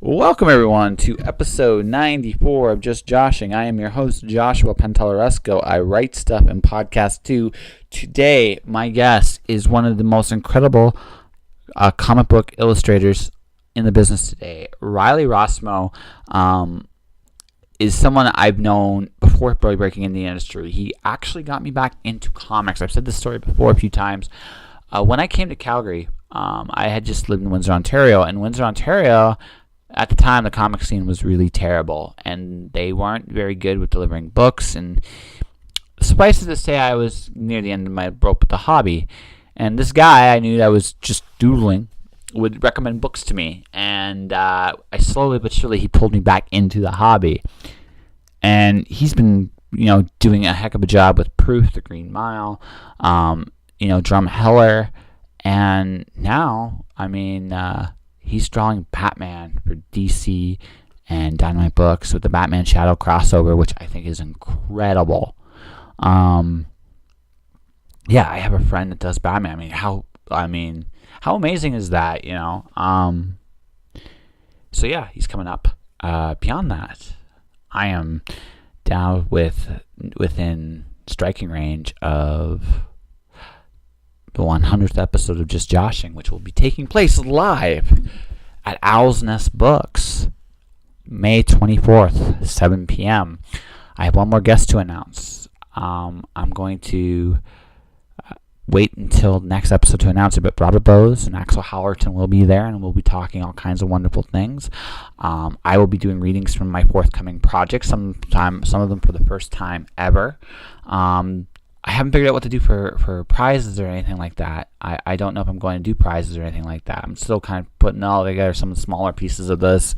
Welcome, everyone, to episode 94 of Just Joshing. I am your host, Joshua Pentalaresco. I write stuff and podcast too. Today, my guest is one of the most incredible comic book illustrators in the business today. Riley Rossmo is someone I've known before really breaking into the industry. He actually got me back into comics. I've said this story before a few times. When I came to Calgary, I had just lived in Windsor, Ontario. And Windsor, Ontario, at the time, the comic scene was really terrible, and they weren't very good with delivering books. And suffice it to say, I was near the end of my rope with the hobby. And this guy I knew that was just doodling would recommend books to me. And I slowly but surely, he pulled me back into the hobby. And he's been, doing a heck of a job with Proof, The Green Mile, Drumheller. And now, he's drawing Batman for DC and Dynamite Books with the Batman Shadow crossover, which I think is incredible. I have a friend that does Batman. How amazing is that, So yeah, he's coming up. Beyond that, I am down within striking range of the 100th episode of Just Joshing, which will be taking place live at Owl's Nest Books, May 24th, 7 p.m. I have one more guest to announce. I'm going to wait until next episode to announce it, but Robert Bose and Axel Hallerton will be there, and we'll be talking all kinds of wonderful things. I will be doing readings from my forthcoming projects, some of them for the first time ever. I haven't figured out what to do for prizes or anything like that. I don't know if I'm going to do prizes or anything like that. I'm still kind of putting all together some smaller pieces of this,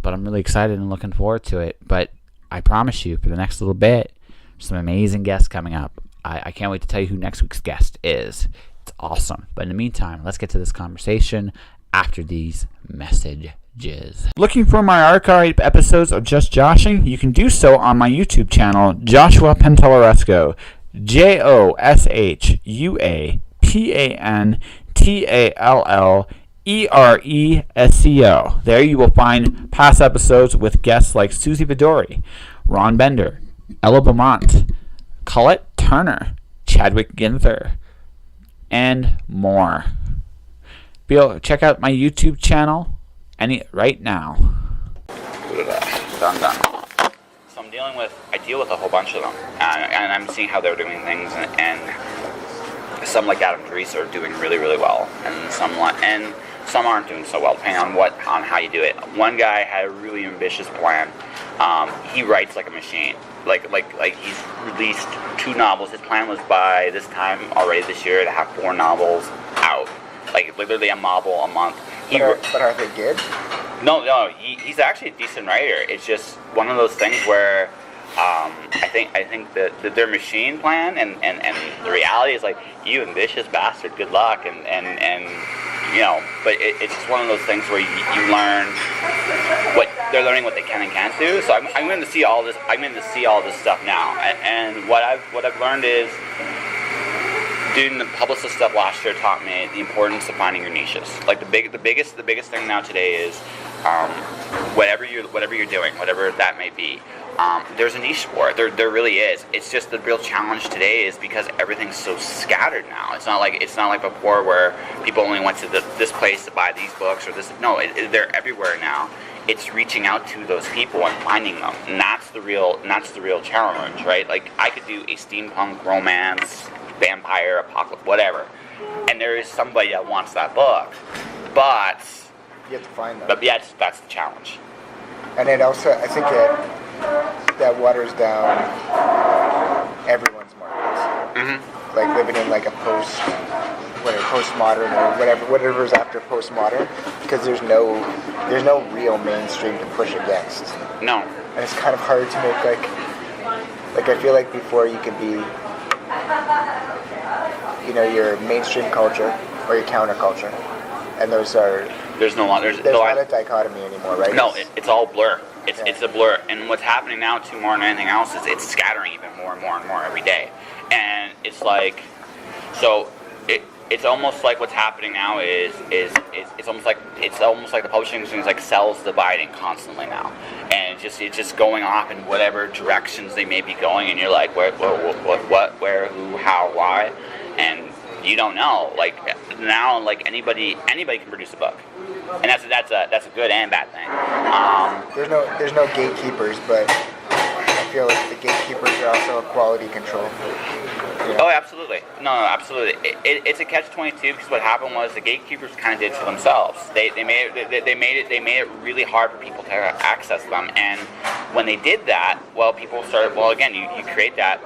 but I'm really excited and looking forward to it. But I promise you, for the next little bit, some amazing guests coming up. I can't wait to tell you who next week's guest is. It's awesome. But in the meantime, let's get to this conversation after these messages. Looking for my archived episodes of Just Joshing? You can do so on my YouTube channel, Joshua Pentalaresco. JOSHUAPANTALLERESCO. There you will find past episodes with guests like Susie Vidori, Ron Bender, Ella Beaumont, Colette Turner, Chadwick Ginther, and more. Check out my YouTube channel right now. Done. I deal with a whole bunch of them, and I'm seeing how they're doing things, and some like Adam Drees are doing really, really well, and some aren't doing so well, depending on how you do it. One guy had a really ambitious plan. He writes like a machine. Like he's released 2 novels. His plan was by this time already this year to have 4 novels out, like literally a novel a month. But are they good? No, he's actually a decent writer. It's just one of those things where I think that their machine plan and the reality is like, you ambitious bastard, good luck, and but it's just one of those things where you learn what they're learning, what they can and can't do. So I'm going to see all this. I'm going to see all this stuff now, and what I've learned is, doing the publicist stuff last year taught me the importance of finding your niches. Like the biggest thing now today is whatever you're doing, whatever that may be. There's a niche for it. There really is. It's just the real challenge today is because everything's so scattered now. It's not like before where people only went to this place to buy these books or this. No, they're everywhere now. It's reaching out to those people and finding them, and that's the real challenge, right? Like I could do a steampunk romance, vampire, apocalypse, whatever, and there is somebody that wants that book, but you have to find them. But yeah, that's the challenge. And it also, I think that waters down everyone's markets. Mm-hmm. Like living in like a postmodern or whatever's after postmodern, because there's no real mainstream to push against. No. And it's kind of hard to make like I feel like before you could be, your mainstream culture or your counterculture, and there's not a dichotomy anymore, right? No, it's all blur. It's a blur, and what's happening now too more than anything else is it's scattering even more and more and more every day, and it's like, so it's almost like what's happening now is it's almost like the publishing industry is like cells dividing constantly now, and it's just going off in whatever directions they may be going, and you're like, what, where, who, how, why, and you don't know. Like now, like anybody can produce a book, and that's a good and bad thing. There's no gatekeepers, but I feel like the gatekeepers are also a quality control. Yeah. Oh, absolutely. No, absolutely. It's a catch-22 because what happened was the gatekeepers kind of did it to themselves. They made it really hard for people to access them, and when they did that, well, people started. Well, again, you create that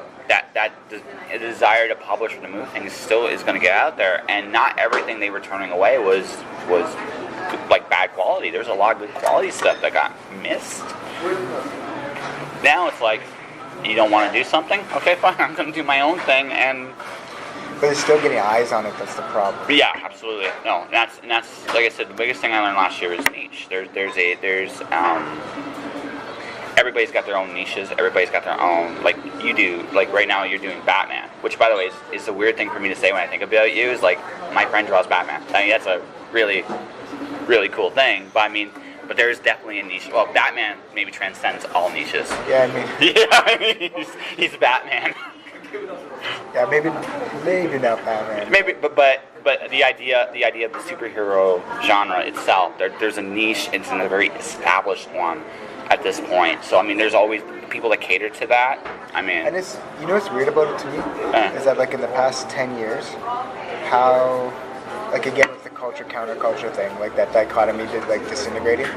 desire to publish or to move things still is going to get out there, and not everything they were turning away was like bad quality. There's a lot of good quality stuff that got missed. Now it's like, you don't want to do something? Okay, fine. I'm going to do my own thing, and. But they're still getting eyes on it. That's the problem. Yeah, absolutely. No, and that's like I said. The biggest thing I learned last year was niche. Everybody's got their own niches. Everybody's got their own, like you do. Like right now, you're doing Batman, which, by the way, is a weird thing for me to say when I think about you. Is like my friend draws Batman. I mean, that's a really, really cool thing. But there's definitely a niche. Well, Batman maybe transcends all niches. Yeah, I mean. Yeah, I mean, he's Batman. Yeah, maybe not Batman. Maybe, but the idea of the superhero genre itself, there's a niche. It's a very established one at this point. So I mean, there's always people that cater to that. I mean, and it's, you know what's weird about it to me is that like in the past 10 years, how, like again with the culture counterculture thing, like that dichotomy did like disintegrating.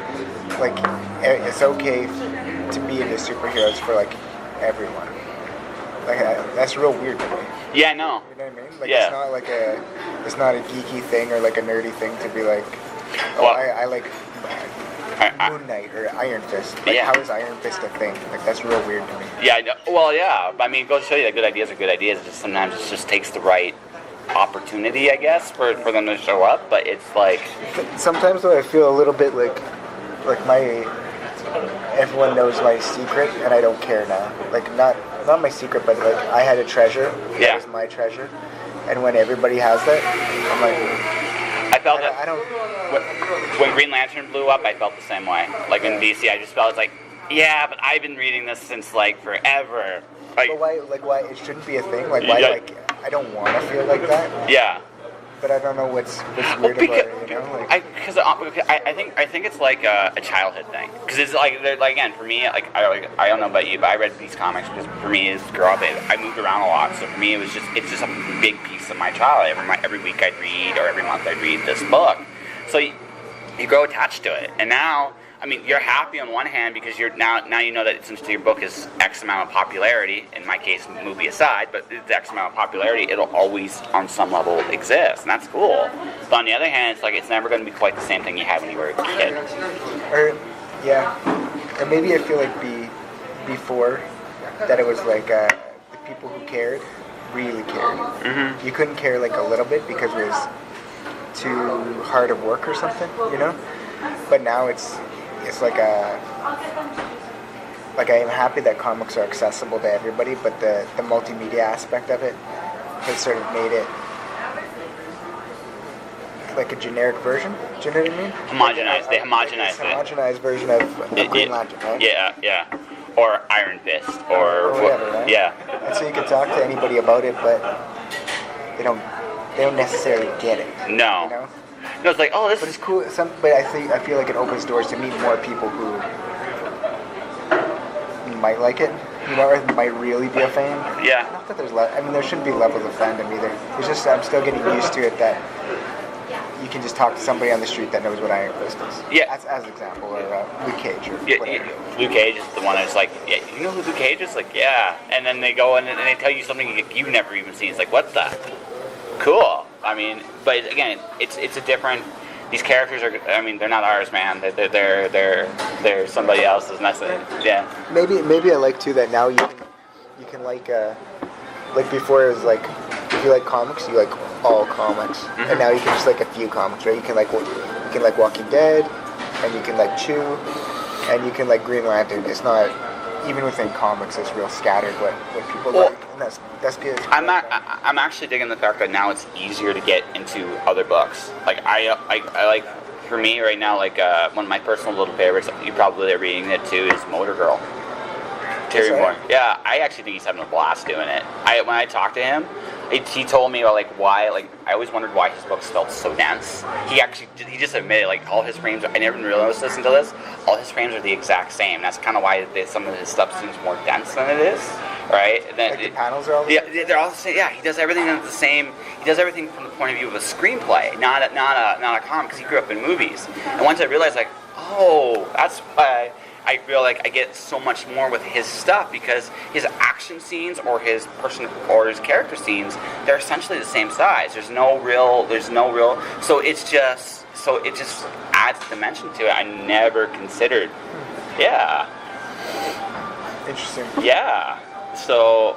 Like it's okay to be into superheroes for like everyone. Like that's real weird to me. Yeah, no. You know what I mean? Like Yeah. it's not a geeky thing or like a nerdy thing to be like, oh, Well, I like Moon Knight or Iron Fist. Like, Yeah. how is Iron Fist a thing? Like that's real weird to me. Yeah, I know. Well, yeah. I mean, it goes to show you that good ideas are good ideas. It just sometimes it just takes the right opportunity, I guess, for them to show up. But it's like Sometimes though I feel a little bit like my everyone knows my secret and I don't care now. Like not my secret, but like I had a treasure. Yeah. That was my treasure. And when everybody has that, I'm like, I felt I don't. when Green Lantern blew up, I felt the same way. Like in DC, I just felt it's like, yeah, but I've been reading this since like forever. Like, But why? Like why? It shouldn't be a thing. Like why? Yeah. Like I don't want to feel like that. yeah. But I don't know what's weird about it. You know, like I think it's like a childhood thing. Because it's like again for me, like I don't know about you, but I read these comics because for me as a girl, I moved around a lot. So for me, it's just a big piece of my childhood. Every week I'd read, or every month I'd read this book. So you grow attached to it, and now. I mean, you're happy on one hand because you're now you know that since your book is X amount of popularity, in my case, movie aside, but it's X amount of popularity, it'll always, on some level, exist, and that's cool. But on the other hand, it's like it's never going to be quite the same thing you had when you were a kid. or maybe I feel like before that it was like the people who cared really cared. Mm-hmm. You couldn't care like a little bit because it was too hard of work or something, you know. But now it's like I am happy that comics are accessible to everybody, but the multimedia aspect of it has sort of made it like a generic version. Do you know what I mean? Homogenized. They homogenized it. Homogenized version of Green Lantern, right? Yeah. Or Iron Fist, or whatever, right? Yeah. And so you can talk to anybody about it, but they don't necessarily get it. No. You know? No, it's like, oh, this But is it's cool. But I feel like it opens doors to meet more people who might like it, you know, or might really be a fan. Yeah. Not that there's there shouldn't be levels of fandom either. It's just I'm still getting used to it that you can just talk to somebody on the street that knows what Iron Fist is. Yeah. As an example, or Luke Cage or Yeah, whatever. Luke Cage is the one that's like, yeah, you know who Luke Cage is? Like, yeah. And then they go in and they tell you something you've never even seen. It's like, what the? Cool. I mean, but again, it's a different. These characters are. I mean, they're not ours, man. They're somebody else's. And that's it. Yeah. Maybe I like too that now you can like before it was like if you like comics you like all comics, Mm-hmm. and now you can just like a few comics, right? You can like Walking Dead, and you can like Chew, and you can like Green Lantern. It's not even within comics. It's real scattered what people like. And That's good. I'm actually digging the fact that now it's easier to get into other books. Like I like, for me right now, like one of my personal little favorites, you probably are reading it too, is Motor Girl. Terry Moore. Yeah, I actually think he's having a blast doing it. When I talked to him, he told me about like why, like I always wondered why his books felt so dense. He just admitted like all his frames. I never realized listening to this. All his frames are the exact same. That's kind of why some of his stuff seems more dense than it is, right? And then, like the panels are all the same? Yeah, they're all the same. Yeah, he does everything the same. He does everything from the point of view of a screenplay, not a comic, because he grew up in movies. And once I realized, like, oh, that's why I feel like I get so much more with his stuff, because his action scenes or his character scenes, they're essentially the same size. There's no real, so it just adds dimension to it. I never considered. Yeah. Interesting. Yeah. So,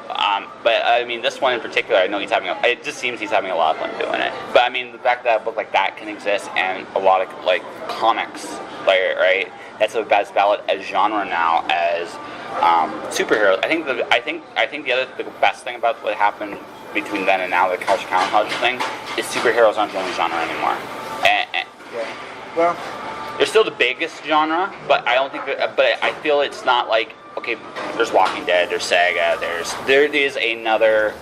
but I mean, this one in particular, I know it just seems he's having a lot of fun doing it. But I mean, the fact that a book like that can exist and a lot of like comics, like, right? That's as valid as genre now as superheroes. I think the best thing about what happened between then and now, the culture counterculture thing, is superheroes aren't the only genre anymore. Yeah. Well, they're still the biggest genre, but I don't think. But I feel it's not like, okay, there's Walking Dead, there's Saga, there is another.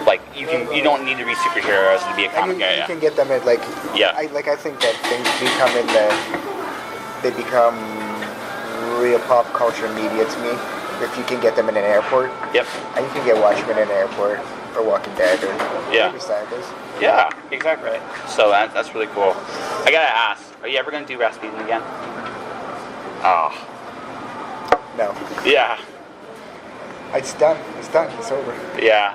Like you don't need to be superheroes to be a comic guy. You can get them at like. Yeah. I think that things become real pop culture media to me if you can get them in an airport. Yep. And you can get Watchmen in an airport, or Walking Dead, or maybe Sagas. Yeah, exactly. So that's really cool. I gotta ask, are you ever gonna do Rasputin again? Oh. No. Yeah. It's done. It's over. Yeah.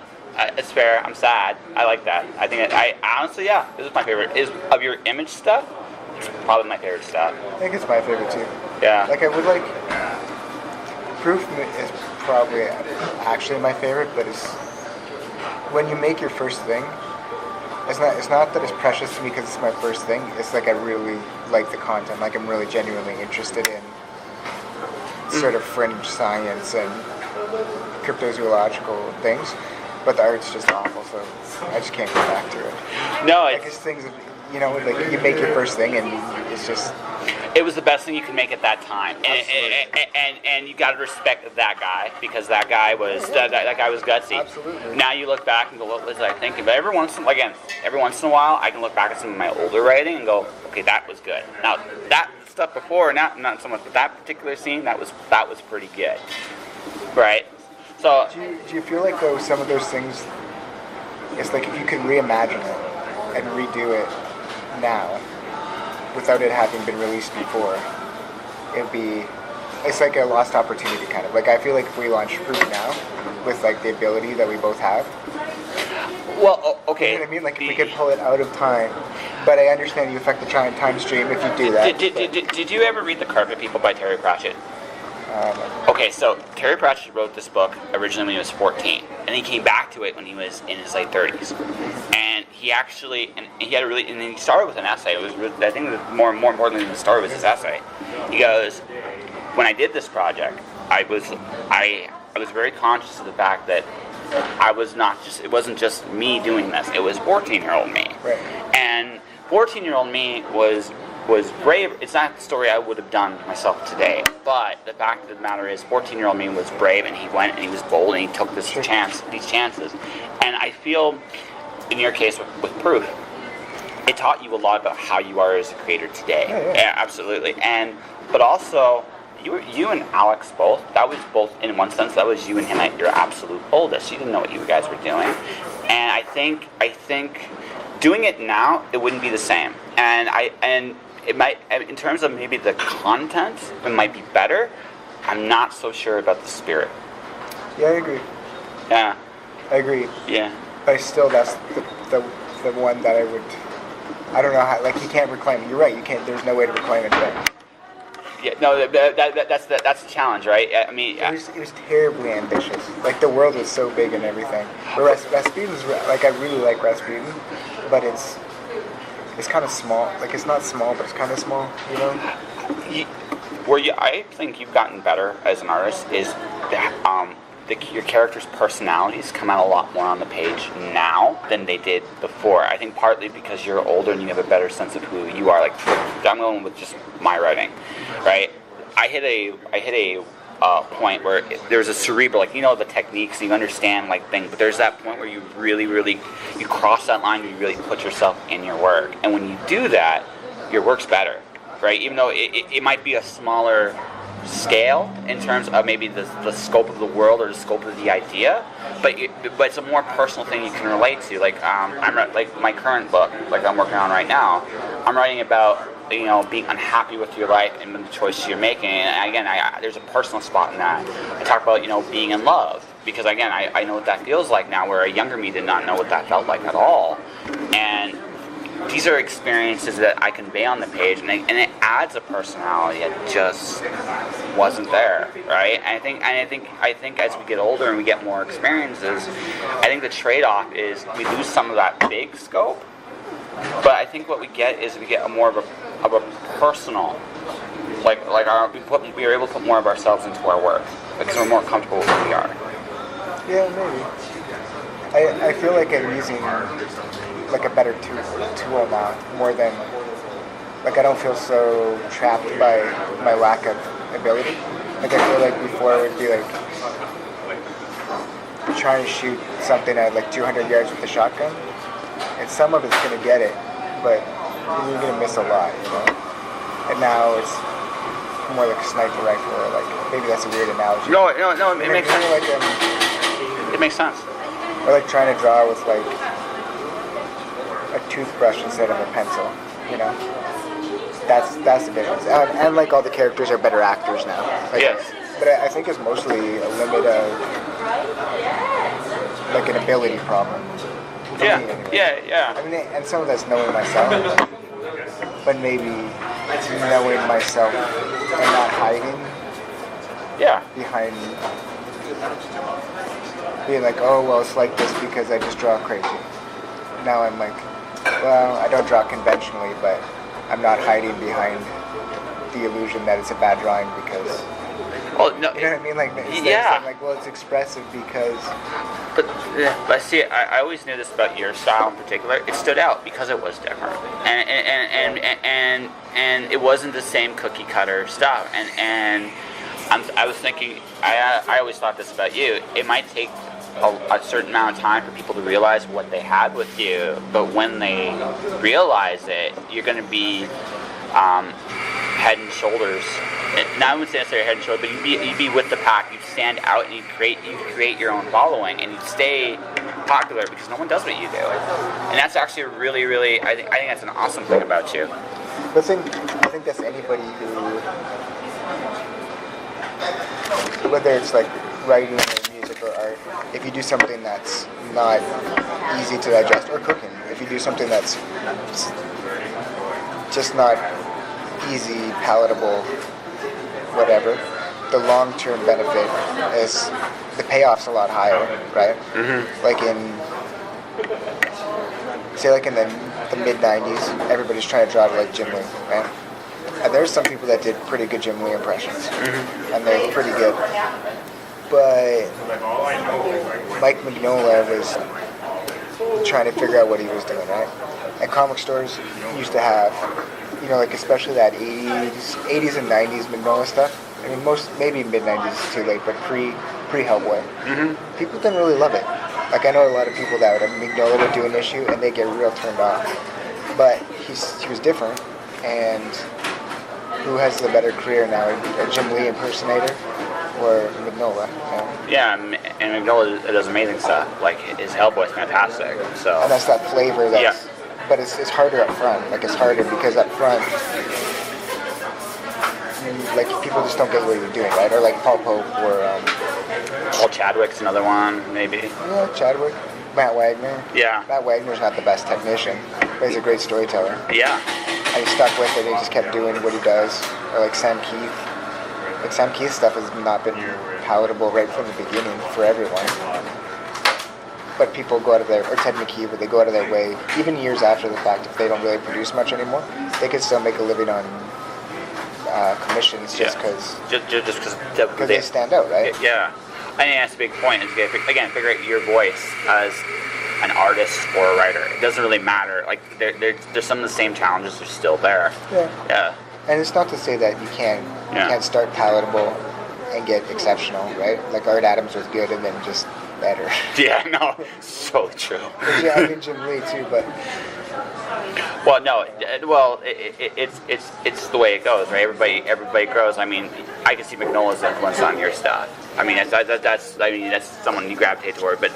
It's fair. I'm sad. I like that. I think honestly, yeah, this is my favorite. Of your Image stuff, it's probably my favorite stuff. I think it's my favorite too. Yeah. Like I would like. Proof is probably actually my favorite, but it's when you make your first thing. It's not that it's precious to me because it's my first thing. It's like I really like the content. Like I'm really genuinely interested in sort of fringe science and cryptozoological things. But the art's just awful, so I just can't go back to it. No, like it's things, like you make your first thing and it's just. It was the best thing you could make at that time, and you got to respect that guy, because that guy was gutsy. Absolutely. Now you look back and go, what was I thinking? But every once in a while, I can look back at some of my older writing and go, okay, that was good. Now that stuff before, not so much, but that particular scene, that was pretty good, right? So do you feel like though some of those things, it's like if you could reimagine it and redo it now, without it having been released before, it's like a lost opportunity kind of. Like I feel like if we launched Proof now, with like the ability that we both have. Well, okay. You know what I mean? Like if we could pull it out of time, but I understand you affect the time stream if you do that. Did you ever read The Carpet People by Terry Pratchett? Okay, so Terry Pratchett wrote this book originally when he was 14, and he came back to it when he was in his late 30s. And he started with an essay. It was, I think, more importantly than the story was his essay. He goes, when I did this project, I was very conscious of the fact that it wasn't just me doing this. It was 14-year-old me. Right. And 14-year-old me was brave. It's not the story I would have done myself today, but the fact of the matter is 14-year-old me was brave, and he went and he was bold and he took these chances. And I feel, in your case with Proof, it taught you a lot about how you are as a creator today. Yeah, absolutely. But also, you and Alex both, that was both, in one sense, that was you and him at your absolute oldest. You didn't know what you guys were doing. And I think doing it now, it wouldn't be the same. And it might, in terms of maybe the content, it might be better. I'm not so sure about the spirit. Yeah, I agree. Yeah. I agree. Yeah. But still, that's the one that I don't know how, like, you can't reclaim it. You're right, you can't, there's no way to reclaim it today. Yeah, no, that's the challenge, right? I mean, it was terribly ambitious. Like, the world was so big and everything. But Rasputin's, like, I really like Rasputin, but it's kind of small. Like, it's not small, but it's kind of small, you know? I think you've gotten better as an artist is your characters' personalities come out a lot more on the page now than they did before. I think partly because you're older and you have a better sense of who you are. Like, I'm going with just my writing, right? I hit a point where there's a cerebral, like, you know, the techniques, you understand, like, thing, but there's that point where you really, really, you cross that line and you really put yourself in your work. And when you do that, your work's better, right? Even though it might be a smaller scale in terms of maybe the scope of the world or the scope of the idea, but it's a more personal thing you can relate to. Like, like my current book, like I'm working on right now, I'm writing about, you know, being unhappy with your life and the choices you're making. And again, there's a personal spot in that. I talk about, you know, being in love, because again, I know what that feels like now, where a younger me did not know what that felt like at all. And these are experiences that I convey on the page, and it adds a personality that just wasn't there, right? And I think as we get older and we get more experiences, I think the trade-off is we lose some of that big scope, but I think what we get is we get more of a personal, we are able to put more of ourselves into our work because we're more comfortable with who we are. Yeah, maybe. I feel like I'm using like a better tool now, more than, like, I don't feel so trapped by my lack of ability. Like, I feel like before it would be like trying to shoot something at like 200 yards with a shotgun, and some of it's gonna get it, but you're gonna miss a lot, you know. And now it's more like a sniper rifle, or like, maybe that's a weird analogy. No, it makes sense. Like, it makes sense. Or like trying to draw with like a toothbrush instead of a pencil, you know. That's the difference. And like all the characters are better actors now. Like, yes. But I think it's mostly a limit of like an ability problem. Yeah. Me, anyway. Yeah. I mean, and some of that's knowing myself, but maybe knowing myself and not hiding. Yeah. Behind being like, oh well, it's like this because I just draw crazy. Now I'm like, well, I don't draw conventionally, but I'm not hiding behind the illusion that it's a bad drawing because. Well, no, you know what I mean? Like, yeah. I'm like, well, it's expressive because. But see, I always knew this about your style in particular. It stood out because it was different, and it wasn't the same cookie cutter stuff. And I was thinking, I always thought this about you. It might take a certain amount of time for people to realize what they had with you, but when they realize it, you're going to be head and shoulders. Now, I wouldn't say necessarily head and shoulders, but you'd be with the pack. You'd stand out and you'd create your own following, and you'd stay popular because no one does what you do. And that's actually a really, really, I think that's an awesome thing about you. I think that's anybody who, whether it's like writing or music or art, if you do something that's not easy to digest, or cooking, if you do something that's just not easy, palatable, whatever, the long-term benefit is the payoff's a lot higher, right? Mm-hmm. Like in the mid-90s, everybody's trying to draw to like Jim Lee, right? And there's some people that did pretty good Jim Lee impressions, mm-hmm. and they're pretty good. But Mike Mignola was trying to figure out what he was doing, right? And comic stores used to have, you know, like especially that 80s and 90s Mignola stuff. I mean, maybe mid-90s is too late, but pre-Hellboy. Mm-hmm. People didn't really love it. Like, I know a lot of people that would have Mignola would do an issue and they get real turned off. But he was different, and who has the better career now, a Jim Lee impersonator or Mignola? You know? Yeah, and Mignola does amazing stuff. Like, his Hellboy's fantastic. So. And that's that flavor that's... Yeah. But it's harder up front. Like, it's harder because up front, like, people just don't get what you're doing, right? Or like Paul Pope or... Paul Chadwick's another one, maybe. Yeah, Chadwick. Matt Wagner. Yeah. Matt Wagner's not the best technician, but he's a great storyteller. Yeah. And he stuck with it, and he just kept doing what he does. Or like Sam Keith. Like, Sam Keith's stuff has not been palatable right from the beginning for everyone. But people go out of their, or Ted McKee, but they go out of their way, even years after the fact, if they don't really produce much anymore, they can still make a living on commissions just because just because they stand out, right? Yeah. I think that's a big point. Is again, figure out your voice as an artist or a writer. It doesn't really matter. Like there's some of the same challenges are still there. Yeah. And it's not to say that you can't start palatable and get exceptional, right? Like Art Adams was good and then just better. Yeah, no, so true. Yeah, I mean Jim Lee too, but. Well, no, it's the way it goes, right? Everybody grows. I mean, I can see Magnola's influence on your stuff. I mean, that's someone you gravitate toward. But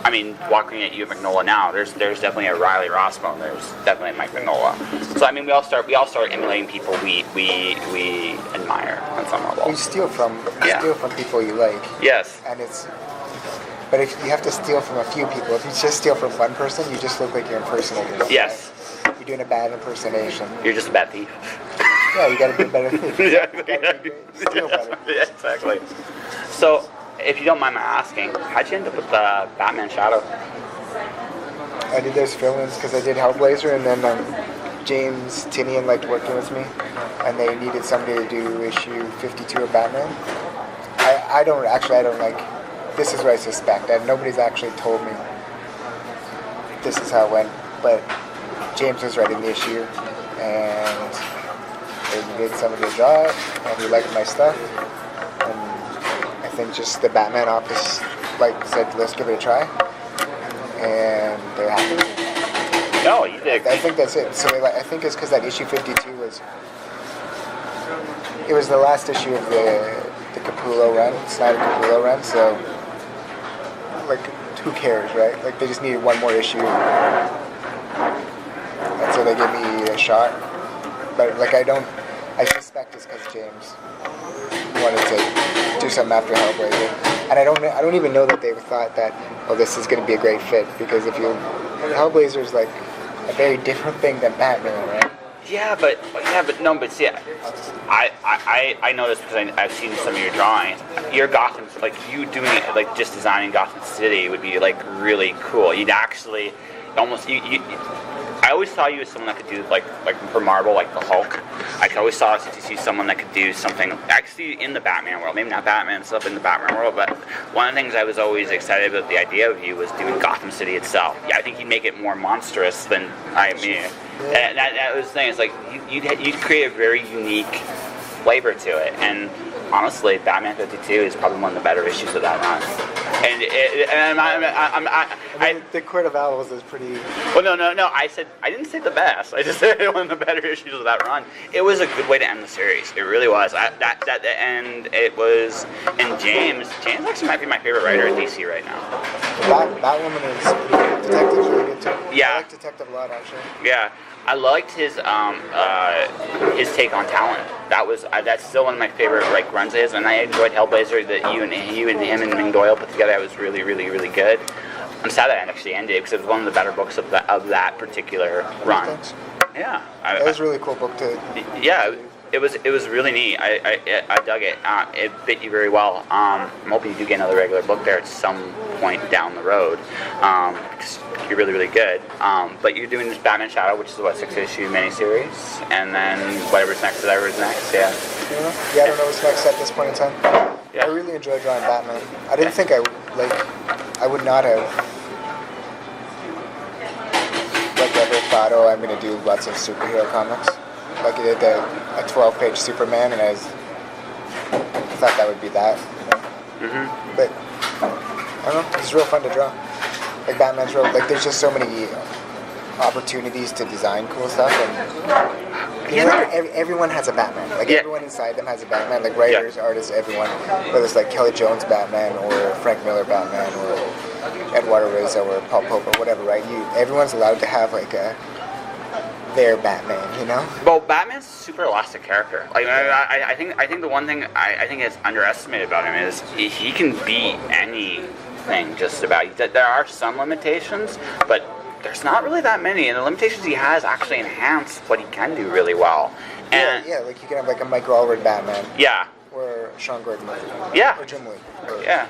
I mean, walking at you at Magnola now, there's definitely a Riley Rossmo, and there's definitely a Mike Magnola. So I mean, we all start emulating people we admire on some level. You steal from people you like. Yes. And but if you have to steal from a few people, if you just steal from one person, you just look like you're impersonating them. Yes. Right? You're doing a bad impersonation. You're just a bad thief. Yeah, you gotta be a better thief. Steal better. Yeah, exactly. So, if you don't mind my asking, how'd you end up with Batman Shadow? I did those fill-ins because I did Hellblazer, and then James Tynion liked working with me, and they needed somebody to do issue 52 of Batman. I don't like. This is what I suspect. Nobody's actually told me this is how it went, but James was writing the issue, and they needed somebody to draw it, and he liked my stuff, and I think just the Batman office said, let's give it a try, and they're happy. No, you did. I think that's it. So I think it's because that issue 52 was the last issue of the Capullo run, Snyder Capullo run, so who cares, right? Like they just needed one more issue, and so they gave me a shot. But I suspect it's because James wanted to do something after Hellblazer, and I don't even know that they thought that this is going to be a great fit, because Hellblazer is like a very different thing than Batman, right? See, I know this because I've seen some of your drawings. Your Gotham, you doing it, just designing Gotham City would be really cool. You'd actually almost I always saw you as someone that could do like for Marvel, like the Hulk. I always saw you someone that could do something actually in the Batman world. Maybe not Batman stuff in the Batman world, but one of the things I was always excited about the idea of you was doing Gotham City itself. Yeah, I think you'd make it more monstrous than me. And that was the thing. It's like you'd create a very unique flavor to it, and honestly, Batman 52 is probably one of the better issues of that run. The Court of Owls is pretty. Well, no. I didn't say the best. I just said one of the better issues of that run. It was a good way to end the series. It really was. And it was. And James actually might be my favorite writer at DC right now. Batwoman is pretty good. Detective's really good too. Yeah. I like Detective a lot, actually. Yeah. I liked his take on Talon. That's still one of my favorite runs of his, and I enjoyed Hellblazer that you and him and Ming Doyle put together. It was really, really, really good. I'm sad that it actually ended because it was one of the better books of that particular run. Thanks. Yeah, that was a really cool book to. Yeah. It was really neat. I dug it. It fit you very well. I'm hoping you do get another regular book there at some point down the road. Because you're really, really good. But you're doing this Batman Shadow, which is a 6-issue miniseries, and then whatever's next. Yeah. Yeah, I don't know what's next at this point in time. Yeah. I really enjoyed drawing Batman. I didn't think I would not have ever thought, I'm going to do lots of superhero comics. Like I did a 12-page Superman, and I thought that would be that. Mm-hmm. But I don't know. It's real fun to draw. Batman's real. There's just so many opportunities to design cool stuff, and everyone has a Batman. Everyone inside them has a Batman. Writers, artists, everyone. Whether it's Kelly Jones Batman or Frank Miller Batman or Eduardo Reza or Paul Pope or whatever. Right? Everyone's allowed to have their Batman, you know? Well, Batman's a super elastic character. I think the one thing I think is underestimated about him is he can be anything just about. There are some limitations, but there's not really that many, and the limitations he has actually enhance what he can do really well. And you can have a Mike Allred Batman. Yeah. Or Sean Gordon. Yeah. Or Jim Lee. Yeah.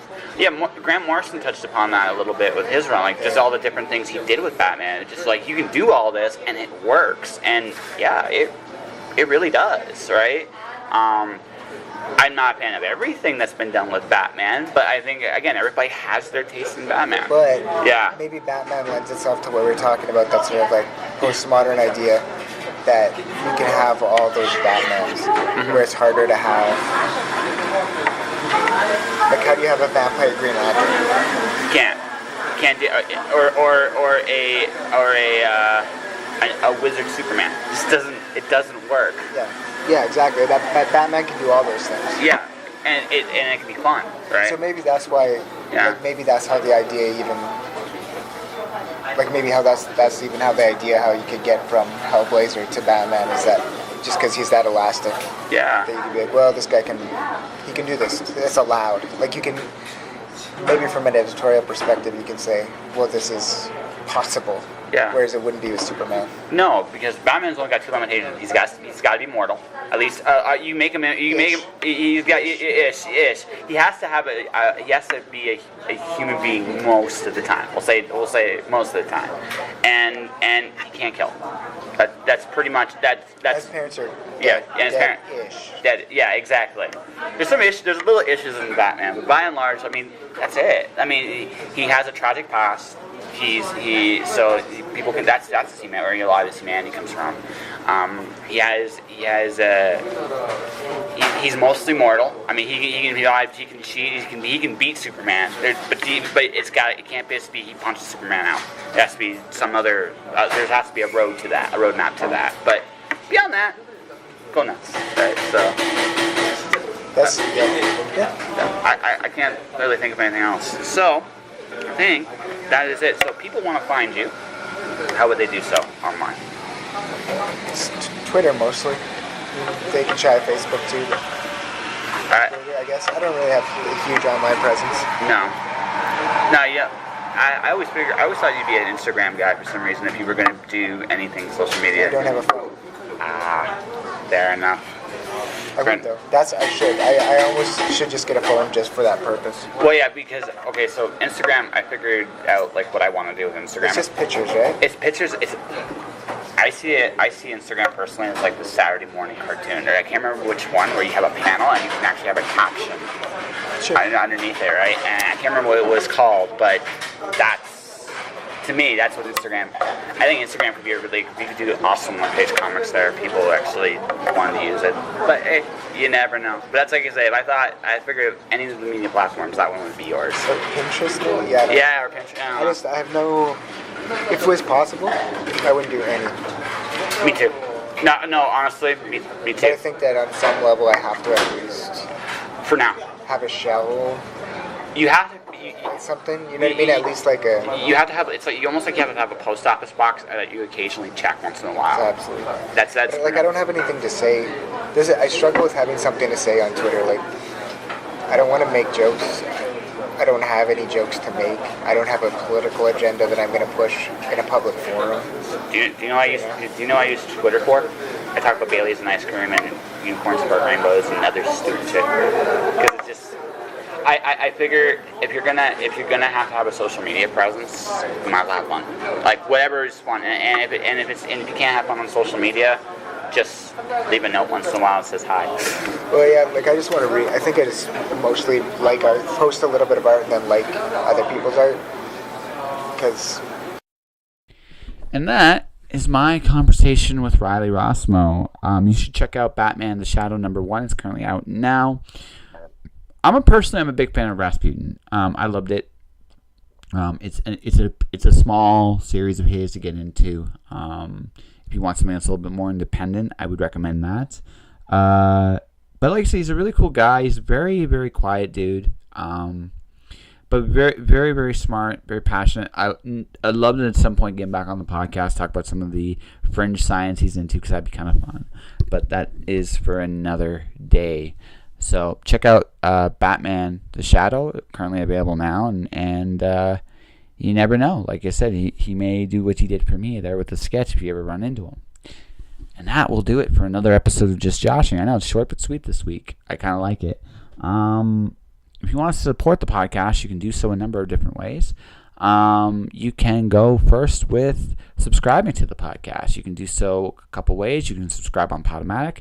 Grant Morrison touched upon that a little bit with his run, just all the different things he did with Batman. It's just you can do all this and it works, and it really does, right? I'm not a fan of everything that's been done with Batman, but I think, again, everybody has their taste in Batman. But yeah, maybe Batman lends itself to what we were talking about, that sort of like postmodern idea that you can have all those Batmans, where it's harder to have. Like, how do you have a vampire Green Lantern? Can't do, a wizard Superman. It doesn't work. Yeah, exactly. That Batman can do all those things. Yeah, and it can be fun, right? So maybe that's why. Yeah. Like, maybe that's how the idea even. Like, maybe how that's even how the idea how you could get from Hellblazer to Batman is that just because he's that elastic. Yeah. That you can be like, well, this guy can do this. It's allowed. Like, you can maybe from an editorial perspective, you can say, well, this is possible. Yeah. Whereas it wouldn't be with Superman. No, because Batman's only got two limitations. He's got to be mortal. At least you make him. He's got ish. He has to have he has to be a human being most of the time. We'll say most of the time, and he can't kill. That's pretty much that's. His parents are dead-ish. Dead. Yeah, exactly. There's little issues in Batman, but by and large, I mean, that's it. I mean, he has a tragic past. People can. That's the humanity where a lot of this humanity comes from. He's mostly mortal. I mean, he can be alive. He can cheat. He can beat Superman. But it can't just be he punches Superman out. It has to be some other. There has to be a roadmap to that. But beyond that, go nuts. Right. So. That's I can't really think of anything else. So. I think that is it. So if people want to find you, how would they do so online? It's Twitter mostly. They can try Facebook too. I guess I don't really have a huge online presence. No. Yeah. I always thought you'd be an Instagram guy for some reason if you were going to do anything social media. I don't have a phone. Fair enough. I would though. I should. I almost should just get a phone just for that purpose. Well, yeah, because so Instagram, I figured out like what I want to do with Instagram. It's just pictures, right? It's pictures. I see Instagram personally as like the Saturday morning cartoon. Or I can't remember which one where you have a panel and you can actually have a caption underneath it, right? And I can't remember what it was called, but to me, that's what Instagram. I think Instagram could be you could do awesome one-page comics there. People actually wanted to use it, but hey, you never know. But that's like I say. I figured any of the media platforms, that one would be yours. Or Pinterest, maybe? Yeah. Or Pinterest. I have no. If it was possible, I wouldn't do any. Me too. No. Honestly, me too. But I think that on some level, I have to at least. For now. Have a shell. You have to. Something, you know what I mean? At least like a. You have to have. It's like you almost like you have to have a post office box that you occasionally check once in a while. Absolutely. That's. Like I don't have anything to say. I struggle with having something to say on Twitter. Like I don't want to make jokes. I don't have any jokes to make. I don't have a political agenda that I'm going to push in a public forum. Do you know I use Twitter for? I talk about Baileys and ice cream and unicorns and rainbows and other stupid shit. Because it's just. I figure if you're gonna have to have a social media presence, you might as well have one. Like whatever is fun, and if you can't have fun on social media, just leave a note once in a while that says hi. Well, yeah, like I just want to read. I think I just mostly like art, post a little bit of art, and then like other people's art, because. And that is my conversation with Riley Rossmo. You should check out Batman: The Shadow #1. It's currently out now. I'm a big fan of Rasputin. I loved it. It's a small series of his to get into. If you want something that's a little bit more independent, I would recommend that. But like I say, he's a really cool guy. He's a very, very quiet dude. But very, very, very smart, very passionate. I'd love to at some point get back on the podcast, talk about some of the fringe science he's into, because that'd be kind of fun. But that is for another day. So check out Batman: The Shadow, currently available now, and you never know. Like I said, he may do what he did for me there with the sketch if you ever run into him. And that will do it for another episode of Just Joshing. I know it's short but sweet this week. I kind of like it. If you want to support the podcast, you can do so a number of different ways. You can go first with subscribing to the podcast. You can do so a couple ways. You can subscribe on Podomatic,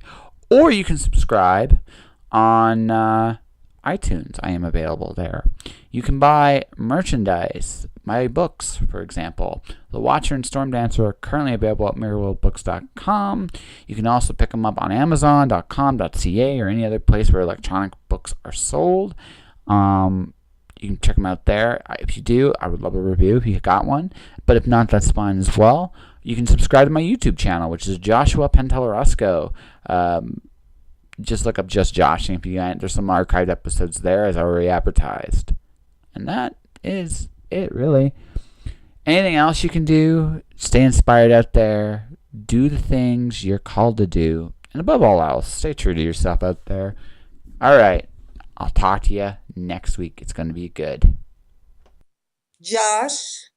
or you can subscribe on iTunes. I am available there. You can buy merchandise, my books, for example. The Watcher and Storm Dancer are currently available at mirrorworldbooks.com. You can also pick them up on amazon.com.ca or any other place where electronic books are sold. You can check them out there. If you do, I would love a review if you got one. But if not, that's fine as well. You can subscribe to my YouTube channel, which is Joshua Pentelarosco. Just look up Just Josh, and if you there's some archived episodes there, as I already advertised. And that is it, really. Anything else you can do? Stay inspired out there. Do the things you're called to do. And above all else, stay true to yourself out there. All right. I'll talk to you next week. It's going to be good. Josh.